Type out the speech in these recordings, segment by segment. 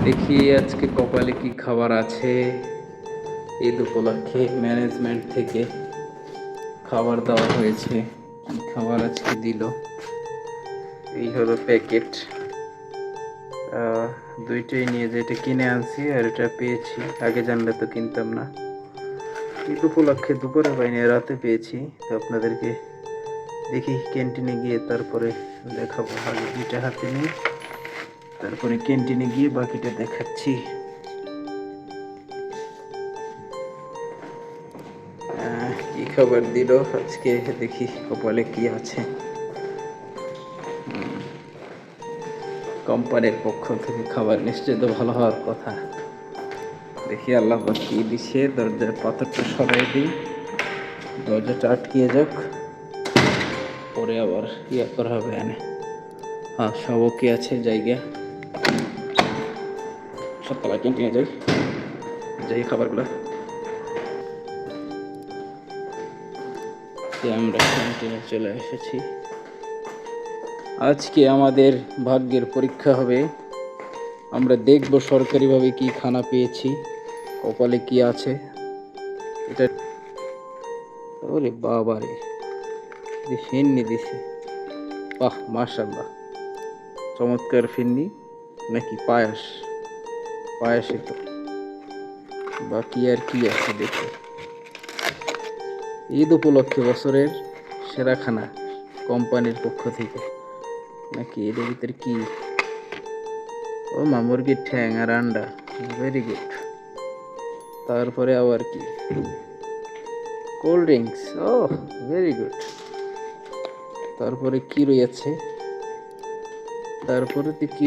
দেখি আজকে কপালে কি খাবার আছে। ঈদ উপলক্ষে ম্যানেজমেন্ট থেকে খাবার দেওয়া হয়েছে। কি খাবার আজকে দিল, এই হলো প্যাকেট। দুইটাই নিয়ে যেটা কিনে আনছি আর এটা পেয়েছি, আগে জানলে তো কিনতাম না। ঈদ উপলক্ষে দুপুরে পাইনি, রাতে পেয়েছি। তো আপনাদেরকে দেখি ক্যান্টিনে গিয়ে তারপরে দেখাবো। আগে দুইটা হাতে নিই, তারপরে ক্যান্টিনে গিয়ে বাকিটা দেখাচ্ছি। কি খাবার দিল আজকে, দেখি কপালে কি আছে। কোম্পানির পক্ষ থেকে খাবার নিশ্চয়ই তো ভালো হওয়ার কথা। দেখি আল্লাহ কি দিছে। দরজার পাথরটা সরাই দিই, দরজাটা আটকিয়ে যাক, পরে আবার ইয়া করা হবে। হ্যাঁ, সবও কি আছে জায়গা। সপ্তাহ ক্যান্টিনে যাই খাবারগুলো। আমরা ক্যান্টিনে চলে এসেছি। আজকে আমাদের ভাগ্যের পরীক্ষা হবে। আমরা দেখব সরকারিভাবে কি খানা পেয়েছি, কপালে কি আছে। এটা ওরে বাবা রে, ফিন্নি দিছে। বাহ, মাশাআল্লাহ, চমৎকার ফিন্নি। নাকি পায়াস? পায়াসই তো। বাকি আর কি আছে দেখি। ঈদ উপলক্ষে বছরের সেরা খানা কোম্পানির পক্ষ থেকে। নাকি এর ভিতরে কি? ও মা, মুরগির ঠ্যাং আর আন্ডা, ভেরি গুড। তারপরে আবার কি? কোল্ড ড্রিঙ্কস, ও ভেরি গুড। তারপরে কি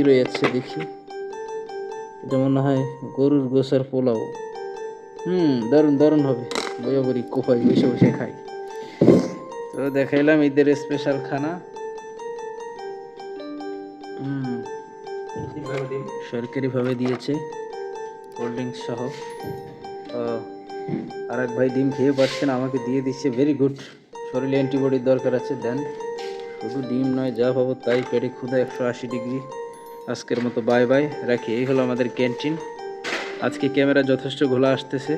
রয়েছে? দেখি। এটা মনে হয় গরুর গোশার পোলাও। দারুণ দারুণ হবে। বইয়া বড়ি কোপাই বসে বসে খাই। তো দেখাইলাম ঈদের স্পেশাল খানা। সরকারিভাবে দিয়েছে, কোল্ড ড্রিঙ্কস সহ। আর এক ভাই ডিম খেয়ে পাচ্ছে না, আমাকে দিয়ে দিচ্ছে, ভেরি গুড। শরীরে অ্যান্টিবডির দরকার আছে, দেন। শুধু ডিম নয়, যা পাবো তাই। পেটে ক্ষুধা 180 ডিগ্রি। আজকের মতো বাই বাই, রাখি। এই হলো আমাদের ক্যান্টিন। আজকে ক্যামেরা যথেষ্ট ঘোলা আসতেছে।